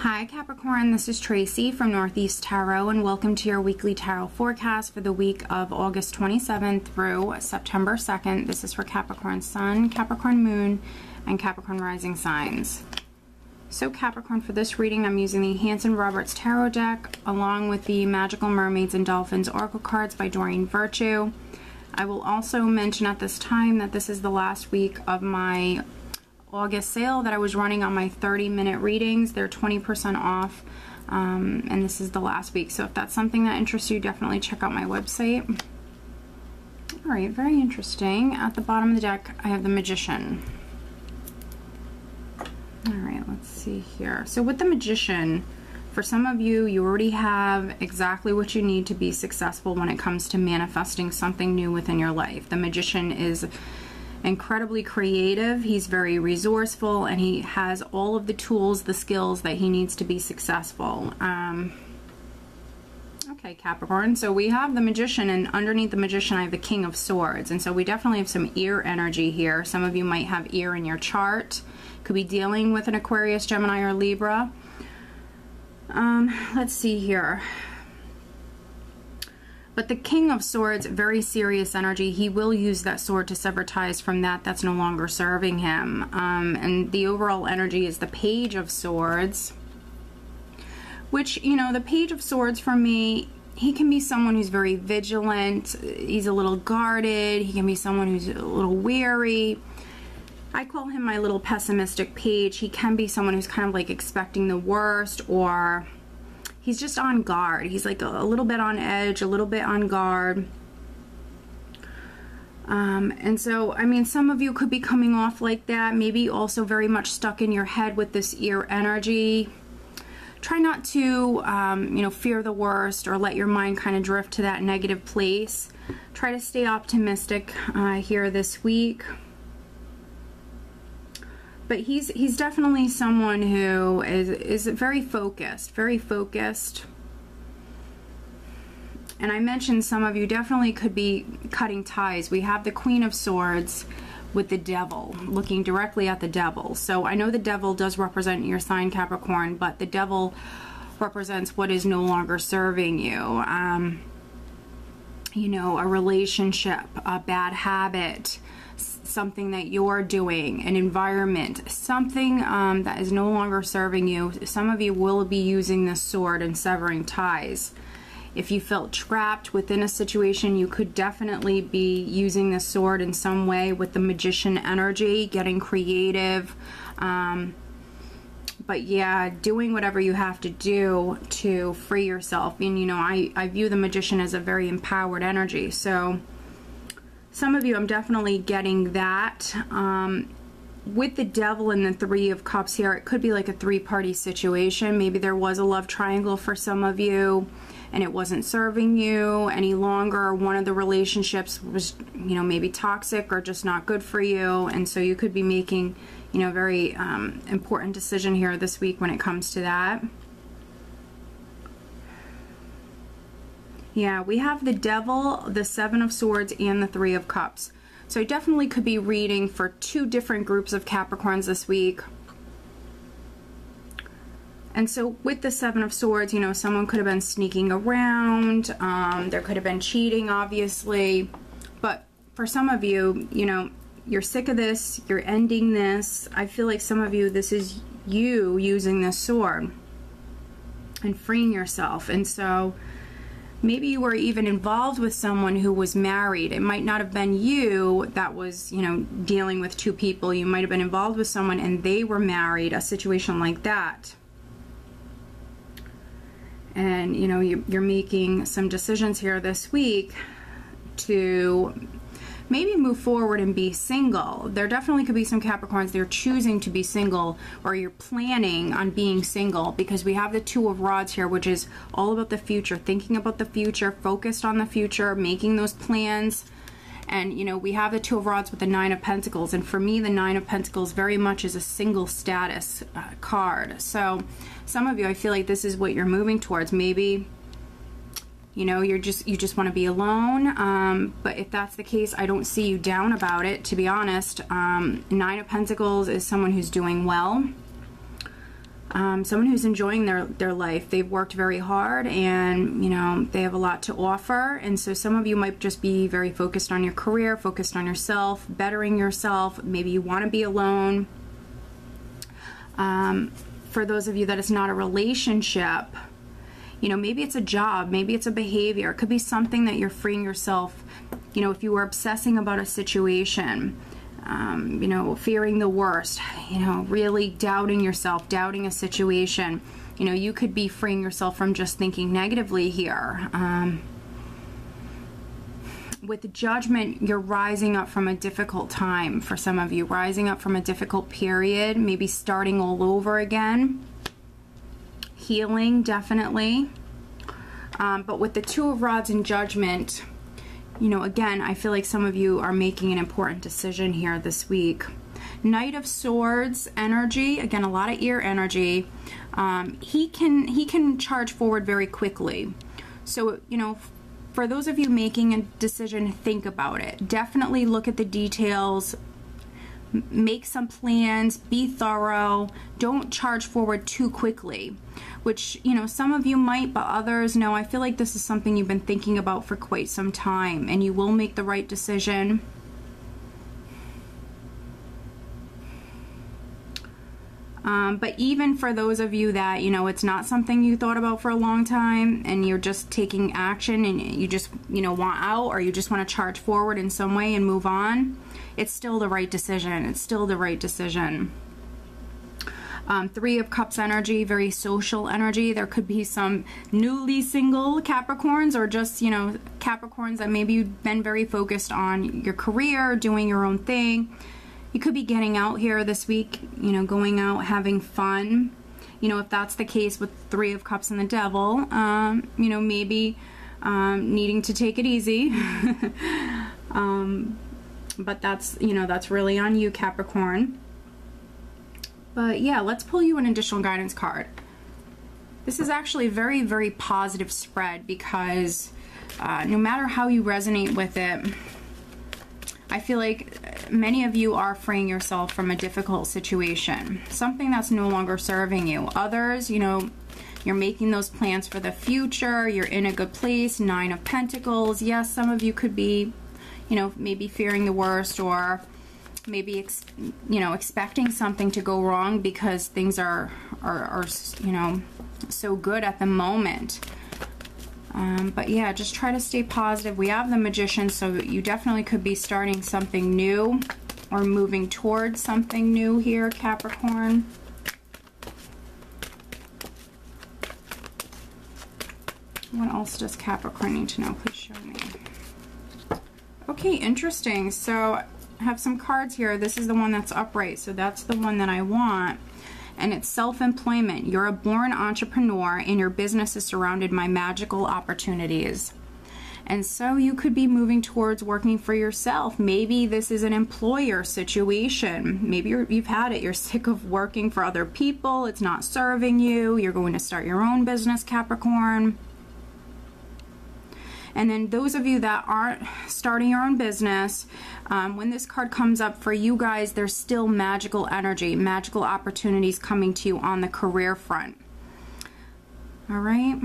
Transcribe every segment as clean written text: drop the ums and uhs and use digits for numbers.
Hi Capricorn, this is Tracy from Northeast Tarot and welcome to your weekly tarot forecast for the week of August 27th through September 2nd. This is for Capricorn Sun, Capricorn Moon, and Capricorn Rising signs. So Capricorn, for this reading I'm using the Hanson Roberts Tarot deck along with the Magical Mermaids and Dolphins Oracle cards by Doreen Virtue. I will also mention at this time that this is the last week of my August sale that I was running on my 30-minute readings. They're 20% off, and this is the last week. So if that's something that interests you, definitely check out my website. All right, very interesting. At the bottom of the deck, I have the Magician. All right, let's see here. So with the Magician, for some of you, you already have exactly what you need to be successful when it comes to manifesting something new within your life. The Magician is incredibly creative, he's very resourceful, and he has all of the tools, the skills that he needs to be successful. Okay, Capricorn, so we have the Magician, and underneath the Magician I have the King of Swords, and so we definitely have some ear energy here. Some of you might have ear in your chart, could be dealing with an Aquarius, Gemini, or Libra. Let's see here. But the King of Swords, very serious energy. He will use that sword to sever ties from that's no longer serving him. And the overall energy is the Page of Swords, which, you know, the Page of Swords for me, he can be someone who's very vigilant. He's a little guarded. He can be someone who's a little wary. I call him my little pessimistic page. He can be someone who's kind of like expecting the worst, or he's just on guard. He's like a little bit on edge, a little bit on guard. And so, I mean, some of you could be coming off like that. Maybe also very much stuck in your head with this ear energy. Try not to, you know, fear the worst or let your mind kind of drift to that negative place. Try to stay optimistic here this week. But he's definitely someone who is very focused, very focused. And I mentioned some of you definitely could be cutting ties. We have the Queen of Swords with the Devil, looking directly at the Devil. So I know the Devil does represent your sign, Capricorn, but the Devil represents what is no longer serving you. You know, a relationship, a bad habit, something that you're doing, an environment, something that is no longer serving you. Some of you will be using this sword and severing ties. If you felt trapped within a situation, you could definitely be using this sword in some way with the Magician energy, getting creative. But yeah, doing whatever you have to do to free yourself. And you know, I view the Magician as a very empowered energy. So some of you, I'm definitely getting that. With the Devil and the Three of Cups here, it could be like a three-party situation. Maybe there was a love triangle for some of you and it wasn't serving you any longer. One of the relationships was, you know, maybe toxic or just not good for you. And so you could be making, you know, very important decision here this week when it comes to that. Yeah, we have the Devil, the Seven of Swords, and the Three of Cups. So I definitely could be reading for two different groups of Capricorns this week. And so with the Seven of Swords, you know, someone could have been sneaking around. There could have been cheating, obviously. But for some of you, you know, you're sick of this. You're ending this. I feel like some of you, this is you using this sword and freeing yourself. And so maybe you were even involved with someone who was married. It might not have been you that was, you know, dealing with two people. You might have been involved with someone and they were married, a situation like that. And, you know, you're making some decisions here this week to maybe move forward and be single. There definitely could be some Capricorns, they're choosing to be single, or you're planning on being single, because we have the Two of Rods here, which is all about the future, thinking about the future, focused on the future, making those plans. And, you know, we have the Two of Rods with the Nine of Pentacles, and for me the Nine of Pentacles very much is a single status card. So some of you, I feel like this is what you're moving towards. Maybe, you know, you just want to be alone. But if that's the case, I don't see you down about it, to be honest. Nine of Pentacles is someone who's doing well. someone who's enjoying their life. They've worked very hard, and you know, they have a lot to offer. And so some of you might just be very focused on your career, focused on yourself, bettering yourself. Maybe you want to be alone. For those of you that it's not a relationship, you know, maybe it's a job, maybe it's a behavior. It could be something that you're freeing yourself. You know, if you were obsessing about a situation, you know, fearing the worst, you know, really doubting yourself, doubting a situation, you know, you could be freeing yourself from just thinking negatively here. With judgment, you're rising up from a difficult time for some of you, rising up from a difficult period, maybe starting all over again. Healing, definitely. But with the Two of Rods and Judgment, you know, again, I feel like some of you are making an important decision here this week. Knight of Swords energy, again, a lot of ear energy. He can charge forward very quickly. So, you know, for those of you making a decision, think about it. Definitely look at the details. Make some plans. Be thorough. Don't charge forward too quickly, which, you know, some of you might, but others, no. I feel like this is something you've been thinking about for quite some time, and you will make the right decision. But even for those of you that, you know, it's not something you thought about for a long time, and you're just taking action, and you just, you know, want out, or you just want to charge forward in some way and move on, it's still the right decision. It's still the right decision. Three of Cups energy, very social energy. There could be some newly single Capricorns, or just, you know, Capricorns that maybe you've been very focused on your career, doing your own thing. You could be getting out here this week, you know, going out, having fun. You know, if that's the case with Three of Cups and the Devil, you know, maybe needing to take it easy. But that's, you know, that's really on you, Capricorn. But yeah, let's pull you an additional guidance card. This is actually a very, very positive spread, because no matter how you resonate with it, I feel like many of you are freeing yourself from a difficult situation, something that's no longer serving you. Others, you know, you're making those plans for the future. You're in a good place. Nine of Pentacles. Yes, some of you could be, you know, maybe fearing the worst, or maybe you know, expecting something to go wrong because things are you know, so good at the moment. But yeah, just try to stay positive. We have the Magician, so you definitely could be starting something new or moving towards something new here, Capricorn. What else does Capricorn need to know? Please show me. Okay, interesting. So I have some cards here. This is the one that's upright, so that's the one that I want. And it's self-employment. You're a born entrepreneur, and your business is surrounded by magical opportunities. And so you could be moving towards working for yourself. Maybe this is an employer situation. Maybe you've had it. You're sick of working for other people. It's not serving you. You're going to start your own business, Capricorn. And then those of you that aren't starting your own business, when this card comes up for you guys, there's still magical energy, magical opportunities coming to you on the career front. All right,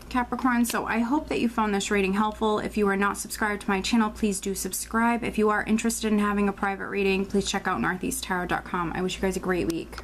Capricorn, so I hope that you found this reading helpful. If you are not subscribed to my channel, please do subscribe. If you are interested in having a private reading, please check out northeasttarot.com. I wish you guys a great week.